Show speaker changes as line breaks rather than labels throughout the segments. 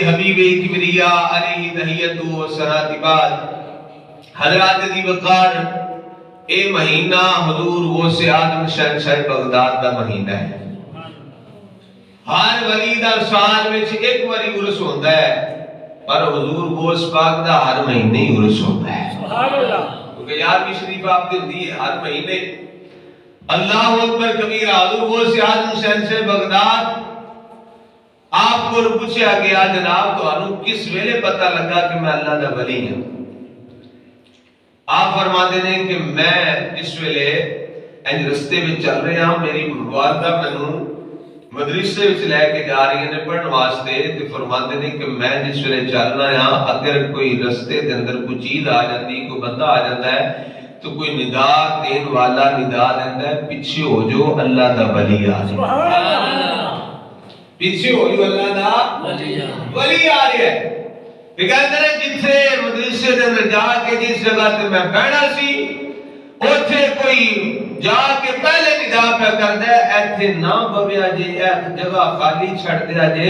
حبیب کبریا علیہ تحیت و صلاۃ بعد حضرات دی وقار اے مہینہ حضور غوث آدم شہنشاہ بغداد دا مہینہ ہے۔ ہر ولی دا سال وچ ایک واری عرس ہوندا ہے، پر حضور غوث پاک دا ہر مہینے ہی عرس ہوندا ہے۔ سبحان اللہ۔ کیونکہ یارویں شریف آپ دی ہوندی ہے ہر مہینے۔ اللہ اکبر کبیرہ۔ حضور غوث آدم شہنشاہ بغداد آپ کو پوچھا گیا جناب تو کس ویلے پتہ لگا کہ میں اللہ دا ولی ہوں؟ آپ فرماتے ہیں کہ میں اس ویلے انج رستے میں چل رہے ہوں، میری والدہ مینوں مدرسے وچ لے کے جا رہی ہیں پڑھن واسطے، تے فرماتے ہیں کہ میں جس ویلے چل رہا ہاں اگر کوئی رستے دے اندر کوئی چیز آ جاتی، کوئی بندہ آ جاتا ہے تو کوئی ندا دین والا ندا دیندا ہے پیچھے ہو جو اللہ دا ولی آ جائے، پیچھے ہو جو اللہ دا ولی آ رہا ہے۔ کہ کہتے ہیں جتھے مدرسے دے اندر جا کے جس جگہ تے میں بیٹھا سی اوتھے کوئی جا کے پہلے ندا پہ کردا ہے ایتھے نہ بویا جے، اے جگہ خالی چھڑ دیا جے،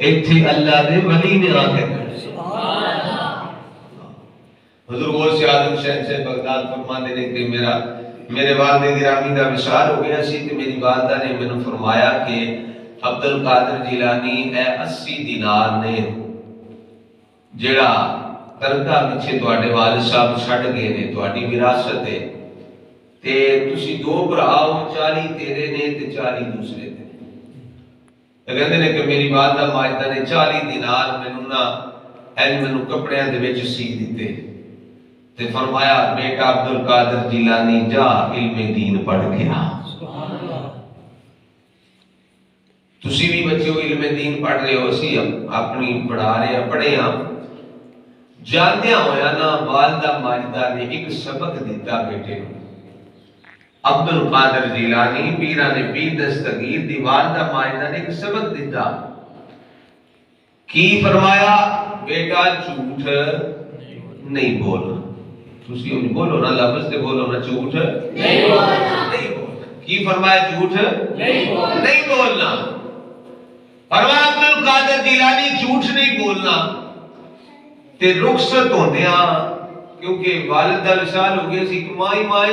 ایتھے اللہ دے ولی نے آ کے سبحان اللہ۔ حضور غوث آدم شہنشاہ بغداد فرماتے ہیں کہ میرے والد گرامی دا وصال ہو گیا سی تے میری والدہ نے مینوں فرمایا کہ عبد القادر جیلانی اے 80 دینار نے جڑا ترکہ پیچھے تواڈے والد صاحب چھڈ گئے نے، تواڈی وراثت ہے، تے تسی دو بھرا ہو، 40 تیرے نے تے 40 دوسرے نے۔ تے کہندے نے کہ میری والدہ ماجدہ نے 40 دینار مینوں نہ مینوں کپڑیاں دے وچ سی دتے، تے فرمایا بیٹا عبد القادر جیلانی جا علم دین پڑھ کے آ۔ تسی بھی بچے ہو علم دین پڑھ رہے ہو، اسی اپنی پڑھا رہے ہیں، پڑھے ہاں۔ جاندیا ہویا نا والدہ ماجدہ نے ایک سبق دیتا بیٹے کو۔ عبد القادر جیلانی پیران پیر دستگیر دی والدہ ماجدہ نے ایک سبق دیتا۔ کی فرمایا بیٹا جھوٹ نہیں بولنا۔ تسی انہیں بولو نا، لفظ دے بولو نا، جھوٹ نہیں بولنا۔ کی فرمایا جھوٹ نہیں بولنا۔ فرمایا عبد القادر جیلانی جھوٹ نہیں بولنا تے رخصت ہوندے ہاں، کیونکہ والد دا وصال ہو گیا سی کہ ماں ہی ماں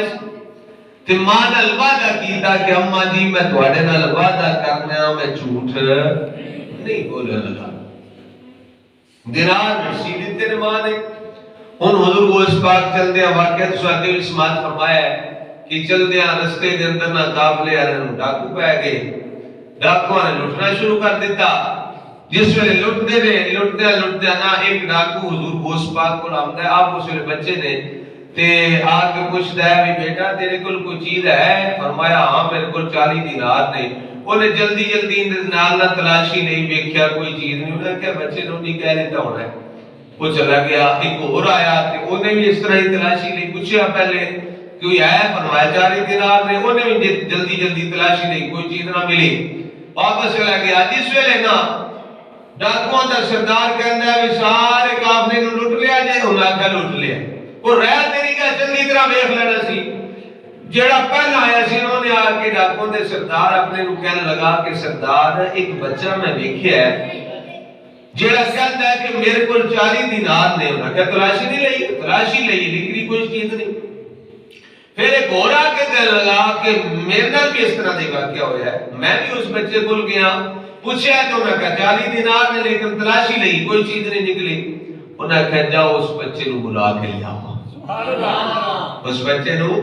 تے ماں نال وعدہ کیتا کہ اماں جی میں تواڈے نال وعدہ کرنا میں جھوٹ نہیں بولن لگا۔ دینار رسید تے ماں نے ہن حضور غوث پاک چلدے واقعہ سواتے وچ سماعت فرمایا ہے کہ چلدے رستے دے اندر نہ قافلے والے نوں ڈاکو پے گئے، ڈاکواں نے لٹنا شروع کر دیتا۔ جس ویلے لٹدے نا ایک ڈاکو حضور غوث پاک کو آمدا ہے، آپ اس ویلے بچے نے تے آ کے پوچھدا ہے بھی بیٹا تیرے کول کوئی چیز ہے؟ فرمایا ہاں میرے کول 40 دینار نے۔ اونے جلدی نال نہ تلاشی نہیں ویکھیا کوئی چیز نہیں، انہاں کہا بچے نوں نہیں کہہ دیتا ہونا ہے۔ وہ چلا گیا، ایک اور آیا تے اونے بھی اس طرح ہی تلاشی نہیں پوچھیا پہلے کوئی ہے؟ فرمایا 40 دینار نے۔ اونے بھی جلدی تلاشی نہیں، کوئی چیز نہ ملی، واپس چلا گیا۔ جس ویلے نا ڈاکواں دا سردار کہندا ہے سارے قافلے نوں لٹ لیا جے، انہاں آکھیا لٹ لیا۔ وہ رہ تیری کہ جلدی طرح ویکھ لینا سی۔ جیڑا پہلا آیا سی انہوں نے آ کے ڈاکواں دے سردار اپنے نوں کہنے لگا کہ سردار ایک بچہ میں ویکھیا ہے جیڑا کہندا ہے کہ میرے کول 40 دینار نے۔ انہاں کہا تلاشی نہیں لئی؟ تلاشی لئی لیکن کوئی چیز نہیں۔ پھر ایک اور آ کے کہنے لگا کہ میرے نال بھی اس طرح دی واقعہ ہویا ہے، میں بھی اس بچے کول گیا پوچھا تو انہاں کہا 40 دینار نے لیکن تلاشی لئی کوئی چیز نہیں نکلی۔ انہاں کہا جاؤ اس بچے نوں بلا کے لے آؤ۔ سبحان اللہ۔ اس بچے نوں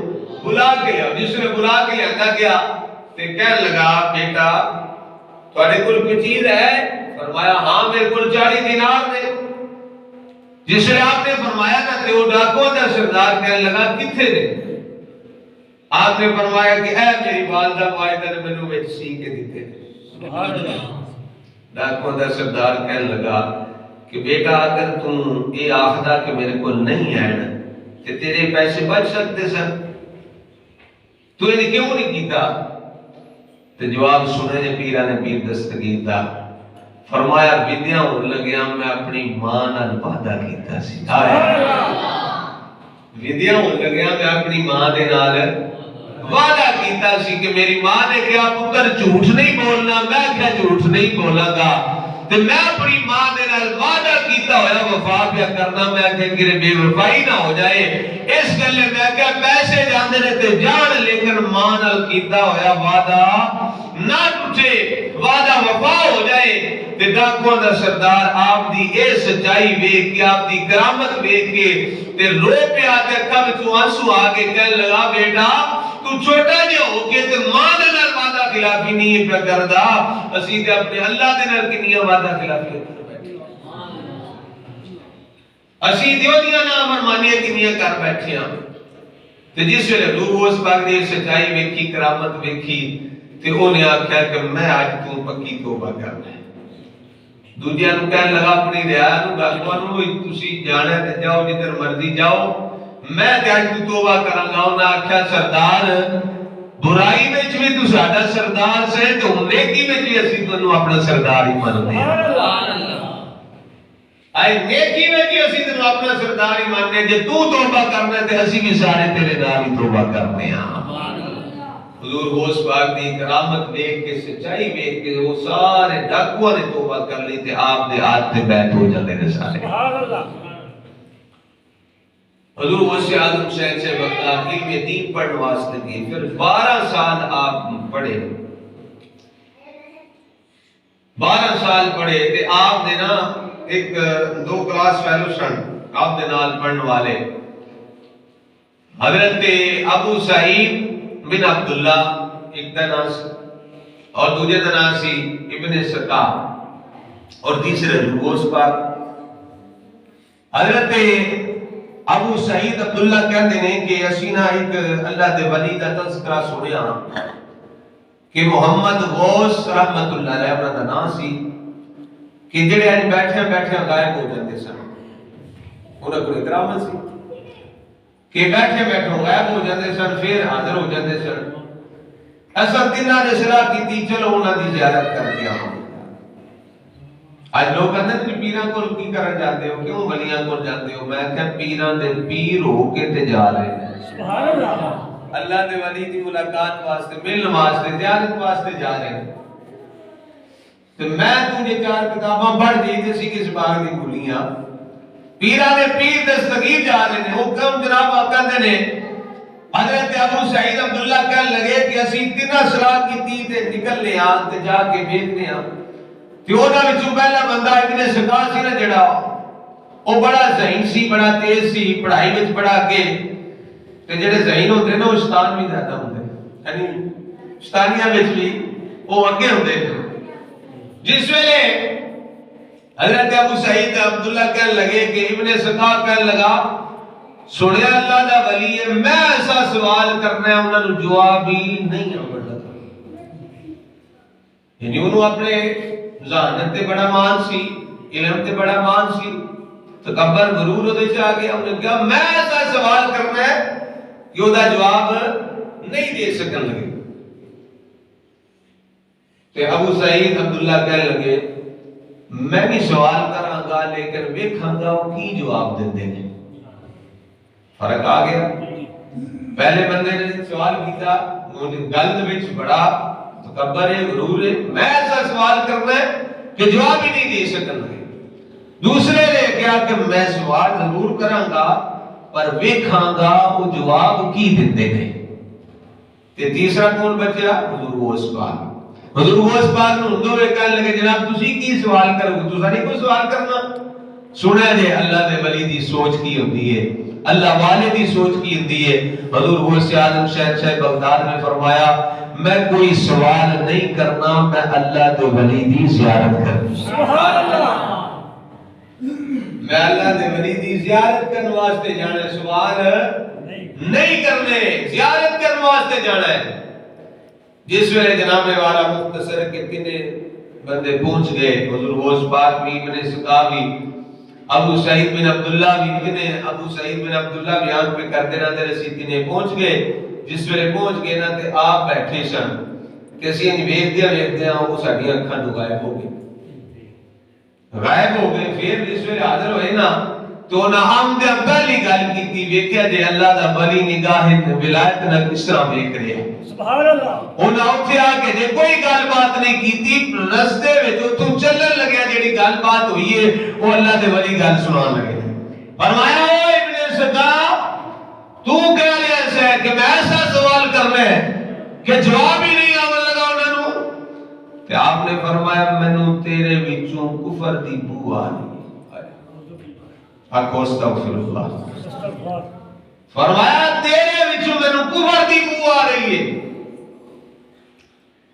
بلا کے لے آؤ۔ جس نے بلا کے لے گیا تے کہنے لگا بیٹا تواڈے کول کوئی چیز ہے؟ فرمایا ہاں میرے کول 40 دینار نے۔ جس نے آپ نے فرمایا نا تے وہ ڈاکواں دا سردار کہنے لگا کتھے نے؟ آپ نے فرمایا کہ اے میری والدہ ماجدہ نے مینوں وچ سی کے دتے۔ سبحان اللہ۔ ڈاکواں دا سردار کہنے لگا کہ بیٹا اگر تم یہ آخدا کہ میرے کو نہیں ہے تے تیرے پیسے بچ سکتے سن، تو یہ کیوں نہیں کیتا؟ تے جواب سنے نے پیران پیر دستگیر دا۔ فرمایا بدیاں ہون لگیا میں اپنی ماں نال وعدہ کیتا سی۔ بدیاں ہون لگیا میں اپنی ماں دے نال وعدہ کیتا سی کہ میری ماں نے کہا پتر جھوٹ نہیں بولنا، میں کہا جھوٹ نہیں بولاں گا۔ تے میں اپنی ماں دے نال وعدہ کیتا ہویا وفا پیا کرنا، میں کہ کرے بے وفائی نہ ہو جائے، اس گلے میں کہ پیسے جاندے نے تے جان، لیکن ماں نال کیتا ہویا وعدہ نہ ٹوٹے، وعدہ وفا ہو جائے۔ تے ڈاکواں دا سردار آپ دی اے سچائی ویکھ کے، آپ دی کرامت ویکھ کے تے رو پیا تے اکھاں وچوں آنسو آ کے کہن لگا بیٹا تو چھوٹا جہا ہو کے تے ماں دے نال وعدہ خلافی نہیں پیا کردا، اسی تے اپنے اللہ دے نال کنیاں وعدہ خلافی کر بیٹھے، اسی دیو دیاں نافرمانیاں کنیاں کر بیٹھے ہاں۔ تے جس ویلے روح اس پاک دی سچائی ویکھی، کرامت ویکھی، تے انہیں آکھیا کہ میں آج تو پکی توبہ کرنا ہے۔ دوجیاں نوں کہن لگا اپنی رعایا نوں ڈاکواں نوں تسی جانا تے جاؤ جدھر مرضی جاؤ، میں تے اج تو توبہ کراں گا۔ انہاں آکھیا سردار برائی وچ بھی تو ساڈا سردار سے تے نیکی وچ بھی اسی تینوں اپنا سردار ہی مانتے ہیں۔ سبحان اللہ، اے نیکی وچ بھی اسی تینوں اپنا سردار ہی مانتے ہیں، جے تو توبہ کرنا ہے تے اسی بھی سارے تیرے نال ہی توبہ کرنے ہاں۔ حضور غوث پاک دی کرامت دیکھ کے، سچائی دیکھ کے وہ سارے ڈاکواں نے توبہ کر لی تے آپ دے ہاتھ تے بیعت ہو جاندے نے سارے۔ حضور غوث اعظم شہن سے بغداد علم دین پڑھنے واسطے گئے، پھر 12 سال آپ پڑھے، 12 سال پڑھے تے آپ نے نا ایک 2 کلاس فیلو سن آپ دے نال پڑھنے والے حضرت ابو سعید بن عبداللہ ایک دا نام سی، اور دوجہ دا نام سی ابن سقا، اور تیسرے غوث پاک۔ حضرت ابو سعید عبداللہ کہتے ہیں کہ اسینا ایک اللہ دے ولی دا تذکرہ سنیا کہ محمد غوث رحمت اللہ علیہ انہاں دا نام سی، کہ جڑے اج بیٹھے بیٹھے غائب ہو جاندے سن، انہاں کوئی کرامت سی کہ بیٹھے بیٹھے غائب ہو جاندے سن، پھر حاضر ہو جاندے سن۔ ایسا تیناں نے صلاح کیتی چلو انہاں دی زیارت کر کے آؤ۔ آج لوگ کہتے ہیں کہ پیراں کول کی کرن جاندے ہو، کیوں ولیاں کول جاندے ہو؟ میں کہ پیراں دے پیر ہو کے تے جا رہے ہیں، سبحان اللہ، اللہ دے ولی دی ملاقات واسطے، ملن واسطے، زیارت واسطے جا رہے ہیں۔ تو میں تجھے 4 کتاباں پڑھ دی تے سی کس باغ دی گلیاں، پیراں دے پیر دستگیر جا رہے ہیں۔ حکم جناب کہندے نے حضرت ابو سعید عبداللہ کہن لگے کہ اسی تیناں صلاح کیتی تے نکلنے آ تے جا کے ویکھنے آ، تے انہاں وچوں پہلا بندہ ابن سقا سی نا جڑا، او بڑا ذہین سی، بڑا تیز سی، پڑھائی وچ بڑا اگے، تے جڑے ذہین ہوندے نا او شیطان بھی زیادہ ہوندے، یعنی شیطانیاں وچ بھی او اگے ہوندے۔ جس ویلے حضرت ابو سعید عبداللہ کہن لگے کہ ابن سقا کہن لگا سنیا اللہ دا ولی ہے، میں ایسا سوال کرنا ہے انہاں نوں جواب ہی نہیں آوندا، یعنی انہوں اپنے ذہانت تے بڑا مان سی، علم تے بڑا مان سی، تکبر غرور اودے چ آ گیا۔ انہوں نے کہا میں ایسا سوال کرنا ہے کہ او دا جواب نہیں دے سکن لگے۔ تے ابو سعید عبداللہ کہنے لگے میں بھی سوال کراں گا لیکن ویکھاں گا او کی جواب دیندے نے۔ فرق آ گیا، پہلے بندے نے سوال کیتا گل وچ بڑا تکبر ہے، غرور ہے، میں ایسا سوال کرنا ہے کہ جواب ہی نہیں دے سکن لگے۔ دوسرے نے کہا کہ میں سوال ضرور کراں گا پر ویکھاں گا او جواب کی دیندے نے۔ تے تیسرا کون بچیا؟ حضور غوث پاک۔ حضور غوث پاک نوں دوے کہنے لگے جناب تسی کی سوال کرو گے؟ تساں نہیں کوئی سوال کرنا؟ سنیا جے اللہ دے ولی دی سوچ کی ہوندی ہے، اللہ والے دی سوچ کی ہوندی ہے۔ حضور غوث اعظم شہنشاہ بغداد نے فرمایا میں کوئی سوال نہیں کرنا، میں اللہ دے ولی دی زیارت کرنی۔ سبحان اللہ، میں اللہ دے ولی دی زیارت کرنے واسطے جانا ہے، سوال نہیں کرنے، زیارت کرنے واسطے جانا ہے۔ جس ویلے جناب والا مختصر کے تینے بندے پہنچ گئے، حضور غوث پاک بھی، ابن سقا بھی، ابو سعید بن عبداللہ بھی، تینے ابو سعید بن عبداللہ بھی آنکھ پہ کرتے نہ تے رسی تینے پہنچ گئے۔ جس ویلے پہنچ گئے نا تے آپ بیٹھے سن کہ اسی انہیں ویکھ دیا وہ ساڈی اکھاں تو غائب ہو گئے، غائب ہو گئے۔ پھر جس ویلے حاضر ہوئے نا تو نہ آمدہ پہلی گل کی تھی ویکھیا جے اللہ دا ولی نگاہ ولایت نہ کس طرح ویکھ رہا سبحان اللہ انہاں اٹھے آ کے جے کوئی گل بات نہیں کیتی رستے وچ تو چلن لگیا جیڑی گل بات ہوئی ہے وہ اللہ دے ولی گل سنان لگے فرمایا او ابن سکا تو کہہ لیا ہے کہ میں ایسا سوال کرنا ہے کہ جواب ہی نہیں آون لگا انہاں نو کہ آپ نے فرمایا مینوں تیرے وچوں کفر دی بو آ رہی استغفر اللہ فرمایا تیرے وچوں مینوں کفر دی بو آ رہی ہے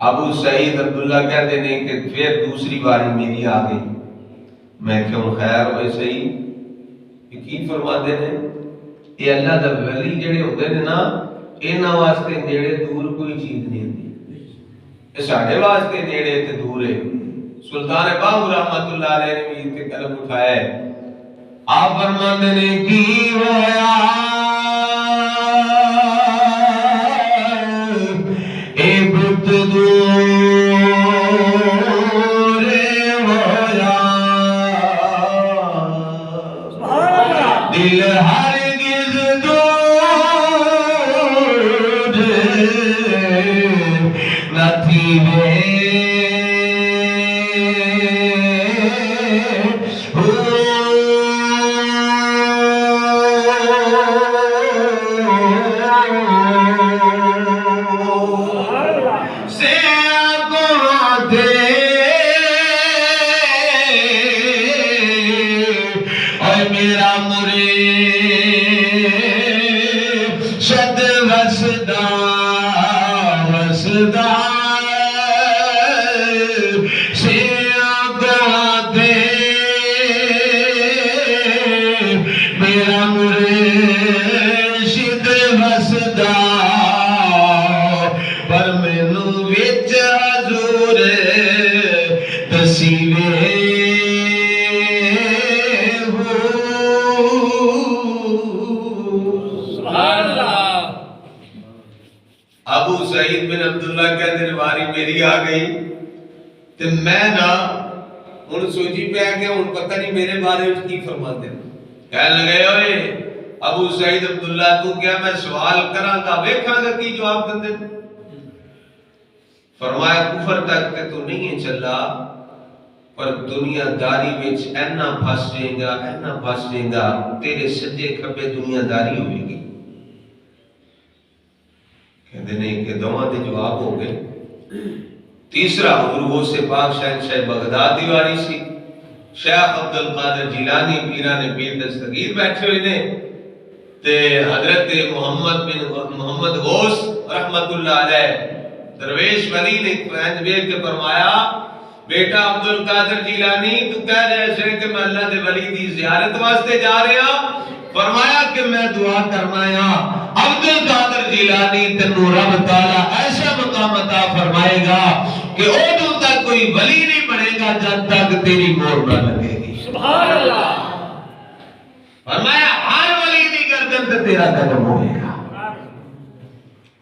ابو سعید عبداللہ کہتے ہیں کہ پھر دوسری باری میری آ گئی میں کیوں خیر ہوئے صحیح یہ کی فرماتے ہیں یہ اللہ دا ولی جڑے ہوتے ہیں نا انہاں واسطے نیڑے دور کوئی چیز نہیں ہوتی یہ ساڈے واسطے نیڑے تے دور ہے سلطان باہو رحمت اللہ علیہ نے بھی تے قلم اٹھایا ہے آپ فرماتے ہیں کی ہویا اے بت دور ہویا دل ہرگز دور نہ تھی ابو سعید بن عبداللہ کہتے ہیں باری میری آ گئی تو میں نہ ان سوچی پہ آ گیا ان پتہ نہیں میرے بارے میں کی فرماتے ہیں کہنے لگے ہوئے ابو سعید عبداللہ تو کیا میں سوال کراں گا ویکھاں گا کی جواب دندے فرمایا کفر تک تے تو نہیں چلا پر دنیا داری وچ اینا پھس جائے گا تیرے سجے کھبے دنیا داری ہوئے گی کہتے نہیں کہ دونوں دے جواب ہو گئے تیسرا حضور غوث پاک شہنشاہ بغداد دی واری سی شیخ عبد القادر جیلانی پیران پیر دستگیر بیٹھے ہوئے نے تے حضرت محمد غوث رحمت اللہ علیہ درویش ولی نے بیٹھ کے فرمایا بیٹا عبد القادر جیلانی تو کہہ رہے سے کہ میں اللہ دے ولی دی زیارت واسطے جا رہا فرمایا کہ میں دعا کرنا یا عبد القادر جیلانی تنو رب تعالیٰ ایسا مقام عطا فرمائے گا کہ اوٹوں تک کوئی ولی نہیں بنے گا جب تک تیری مور نہ لگے گی سبحان اللہ فرمایا ہر ولی دی گردن تے تیرا قدم ہوئے گا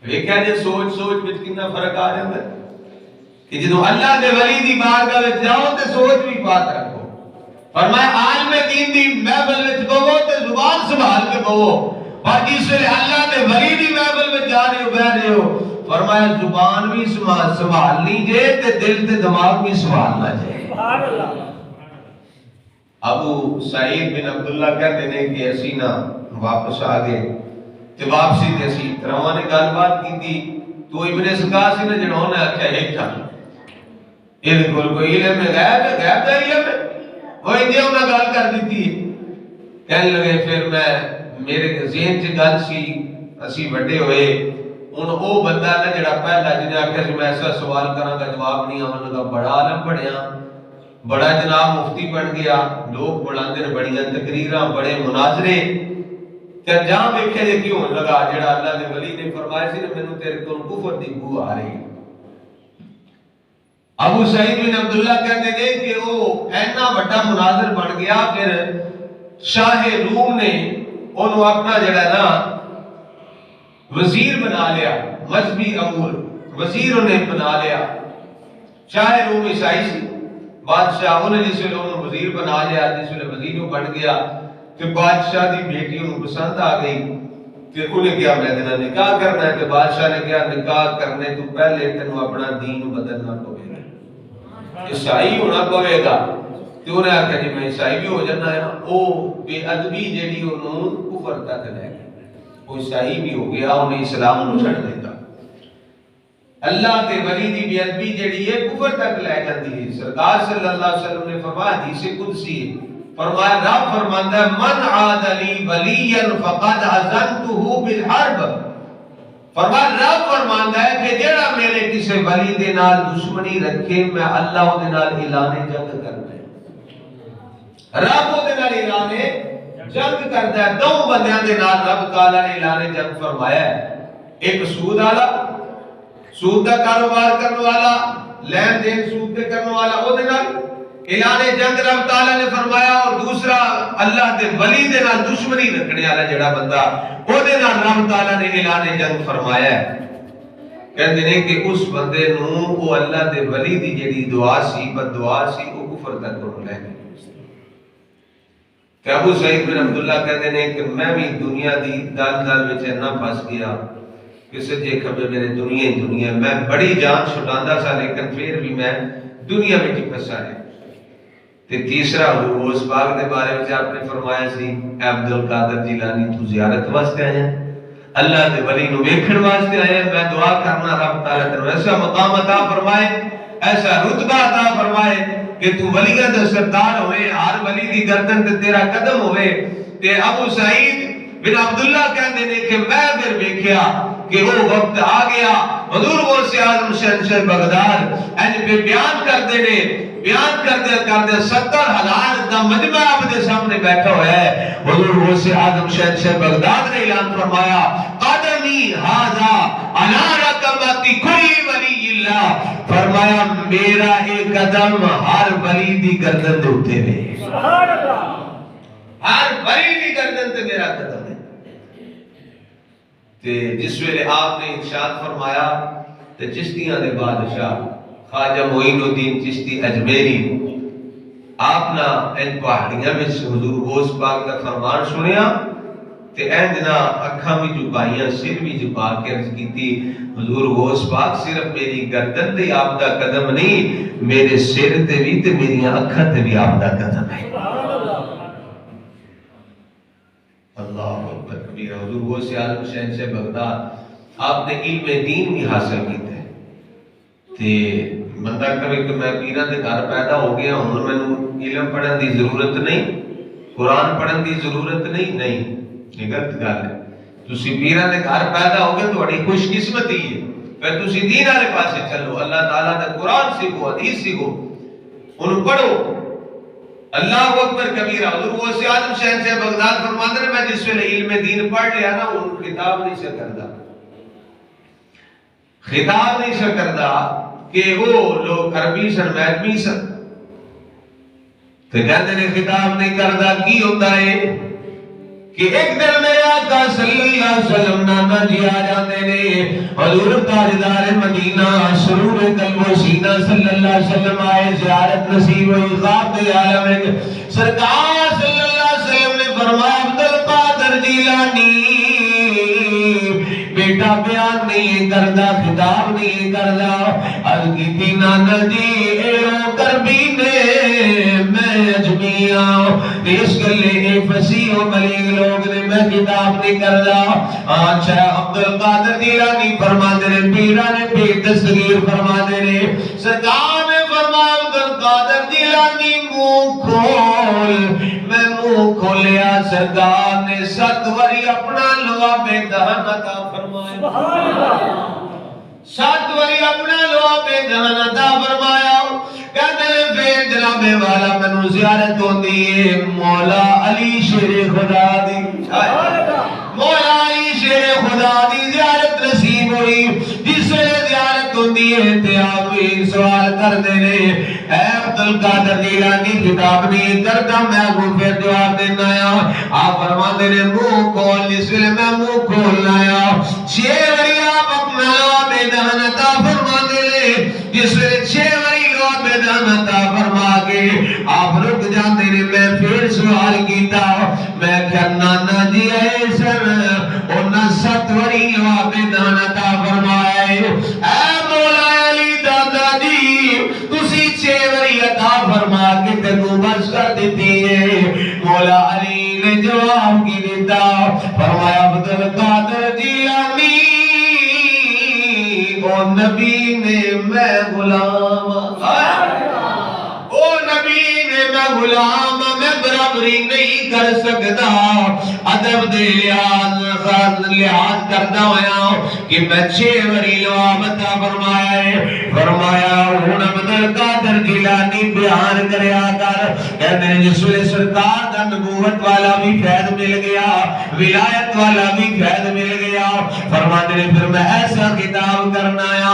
ویکھیا جے سوچ وچ کتنا فرق آ جاندا ہے کہ جدوں اللہ دے ولی دی بارگاہ وچ جاؤ تے سوچ بھی پاک رکھو فرمایا عالم دین دی محفل وچ بہو تے زبان سنبھال کے بہو باقی سے اللہ دے ولی دی محفل وچ جا رہے ہو بیٹھ رہے ہو فرمایا زبان بھی سنبھال لیجئے تے دل تے دماغ بھی سنبھالنا چاہیے سبحان اللہ ابو سعید بن عبداللہ کہتے ہیں کہ اسی نہ واپس آ گئے تے واپسی تے اسی تراواں نے گل بات کی تھی تو ابن سکاس نے جنہوں نے آکھیا ہیٹھا یہ کوئی علم غیب دا علم ہے وہ انجھے انہاں گل کر دیتی کہنے لگے پھر میں میرے ذہن چ گل سی اسی بڑے ہوئے ہن او بندہ نا جڑا پہلا جنے آکھیا سی میں ایسا سوال کراں گا جواب نہیں آون لگا بڑا عالم بڑھیا بڑا جناب مفتی بن گیا لوگ بلاندے نے بڑیاں تقریراں بڑے مناظرے تے جہاں ویکھے جے کیوں لگا جڑا اللہ دے ولی نے فرمایا سی مینوں تیرے کول کفر دی بو آ رہی ابو سعید بن عبداللہ کہتے ہیں کہ وہ اینا بڑا مناظر بن گیا پھر شاہ روم نے انہوں اپنا جڑا نا وزیر بنا لیا مذہبی امور وزیر انہیں بنا لیا شاہ روم عیسائی سی بادشاہ انہیں جس ویلے انہوں وزیر بنا لیا جس ویلے وزیر بن گیا تے بادشاہ دی بیٹی انہوں پسند آ گئی تے انہیں کیا میں دینا نکاح کرنا ہے تے بادشاہ نے کیا نکاح کرنے تو پہلے تینوں اپنا دین بدلنا پوے گا عیسائی ہونا پوے گا تے انہیں آکھا جی میں عیسائی بھی ہو جانا ہے او بے ادبی جیڑی انہوں کفر تک لے گئے وہ عیسائی بھی ہو گیا انہیں اسلام نو چھڑ دیتا اللہ کے ولی دی بے ادبی جیڑی ہے کفر تک لے جاتی ہے سرکار صلی اللہ علیہ وسلم نے فرمایا حدیث قدسی فرمایا رب فرماندا ہے من عاد لی ولیا فقد اذنته بالحرب فرمایا رب فرماندا ہے کہ جیڑا میرے کسی ولی دے نال دشمنی رکھے میں اللہ دے نال اعلان جنگ کرنا ہے رب دے نال اعلان جنگ کردا ہے دو بندیاں دے نال رب تعالی نے اعلان جنگ فرمایا ہے ایک سود والا سود کا کاروبار کرنے والا لین دین سود کے کرنے والا او دے نال اعلان جنگ رب تعالی نے فرمایا اور دوسرا اللہ دے ولی دے نال دشمنی رکھنے والا جڑا بندہ او دے نال رب تعالی نے اعلان جنگ فرمایا ہے کہندے نے کہ اس بندے نو او اللہ دے ولی دی جڑی دعا سی بد دعا سی او کفر تک نو لے گئی کہ ابو سعید بن عبداللہ کہتے ہیں کہ میں بھی دنیا دی دال وچ نہ پھس گیا کسے جے کبھی میرے دنیا میں بڑی جان چھٹاندا سا لیکن پھر بھی میں دنیا میں ٹی پھسا ہے تے تیسرا حضور اس پاک دے بارے میں آپ نے فرمایا سی اے عبد القادر جیلانی تو زیارت واسطے آیا اللہ دے ولی نو ویکھن واسطے آیا میں دعا کرنا رب تعالی تینوں ایسا مقام عطا فرمائے ایسا رتبہ عطا فرمائے کہ تو ولیاں دا سردار ہوئے ہر ولی دی گردن تے تیرا قدم ہوئے تے ابو سعید بن عبداللہ کہندے نے کہ میں پھر ویکھیا کہ وہ وقت آ گیا حضور غوث اعظم شہنشاہ بغداد اج پہ بیان کردے نے بیان کردے 70,000 دا مجمع اپنے سامنے بیٹھا ہوا ہے حضور غوث اعظم شہنشاہ بغداد نے اعلان فرمایا قدمی ھذا علی رقبۃ کل ولی اللہ فرمایا میرا ایک قدم ہر ولی دی گردن دے اوتے ہے سبحان اللہ ہر ولی دی گردن تے میرا قدم ہے تے جس ویلے آپ نے ارشاد فرمایا تے چشتیاں دے بادشاہ خواجہ معین الدین چشتی اجمیری آپ نا ان پہاڑیاں میں حضور غوث پاک کا فرمان سنیا تے اندنا اکھاں بھی جھکائیاں سر بھی جھکا کے عرض کی تھی حضور غوث پاک صرف میری گردن تے آپ دا قدم نہیں میرے سر تے بھی تے میری اکھاں تے بھی آپ دا قدم ہے اللہ اکبر کبیر حضور غوث اعظم شہنشاہ بغداد آپ نے علم دین بھی حاصل کیتا ہے تے بندہ کبھی کہ میں پیران دے گھر پیدا ہو گیا ہوں میں علم پڑھن دی ضرورت نہیں قرآن پڑھن دی ضرورت نہیں یہ غلط گل ہے تسی پیران دے گھر پیدا ہو گئے تو بڑی خوش قسمتی ہے پھر تسی دین والے پاسے چلو اللہ تعالیٰ دا قرآن سیکھو حدیث سیکھو انہوں پڑھو اللہ اکبر کبیرہ حضور غوث اعظم شہنشاہ بغداد فرماتے ہیں میں جس ویلے علم دین پڑھ لیا نا ان خطاب نہیں سے کردا خطاب نہیں سے کردا کہ وہ لوگ عربی سن محدمی سن تو کہتے ہیں خطاب نہیں کردا کی ہوتا ہے کہ ایک دن میرے آقا صلی اللہ علیہ وسلم نانا جی آ جاتے نے حضور تاجدار مدینہ سرور قلب و سینہ صلی اللہ علیہ وسلم آئے زیارت نصیب ہوئی خواب دے عالم سرکار صلی اللہ علیہ وسلم نے فرمایا عبد القادر جیلانی بیٹا بیان نہیں کردا خطاب نہیں کردا عرض کی تھی نانا جی ایو کربی نے میں اجمیاں اس گلے اے فصیح و بلیغ لوگ نے میں خطاب نہیں کردا اچھا عبد القادر جیلانی فرماتے نے پیران بے دستگیر فرماتے نے سرکار نے فرمایا عبد القادر جیلانی منہ کھول میں منہ کھولیا سرکار نے 7 وری اپنا لوا بے دہن عطا فرمایا 7 وری اپنا لوا بے دہن عطا فرمایا کہتے ہیں پھر جناب والا منو زیارت ہوتی ہے مولا علی شیر خدا دی مولا علی شیر خدا دی زیارت نصیب ہوئی جس سے زیارت ہوتی ہے تے آپ سوال کر دے رہے اے عبد القادر جیلانی خطاب نہیں کرتا میں کو پھر جواب دینا آیا آپ فرما دے رہے منہ کھول جس ویلے میں منہ کھولنا آیا 6 وری آپ اپنا لوا بے دہن عطا فرما دے رہے جس ویلے 6 وری لوا بے دہن عطا فرما کے آپ رک جاتے رہے میں پھر سوال کیتا میں دیتا فرمایا عبد القادر جیلانی او نبی نے میں غلام او نبی نے میں غلام میں برابری نہیں کر سکتا ادب دے لحاظ کرتا ہوا کہ میں 6 وری لواب عطا فرمایا ہے فرمایا ہن عبد القادر جیلانی بیان کریا کر کہندے جس ویلے سرکار دا نبوت والا بھی فیض مل گیا ولایت والا بھی فیض مل گیا فرماتے ہیں پھر میں ایسا کتاب کرنا آیا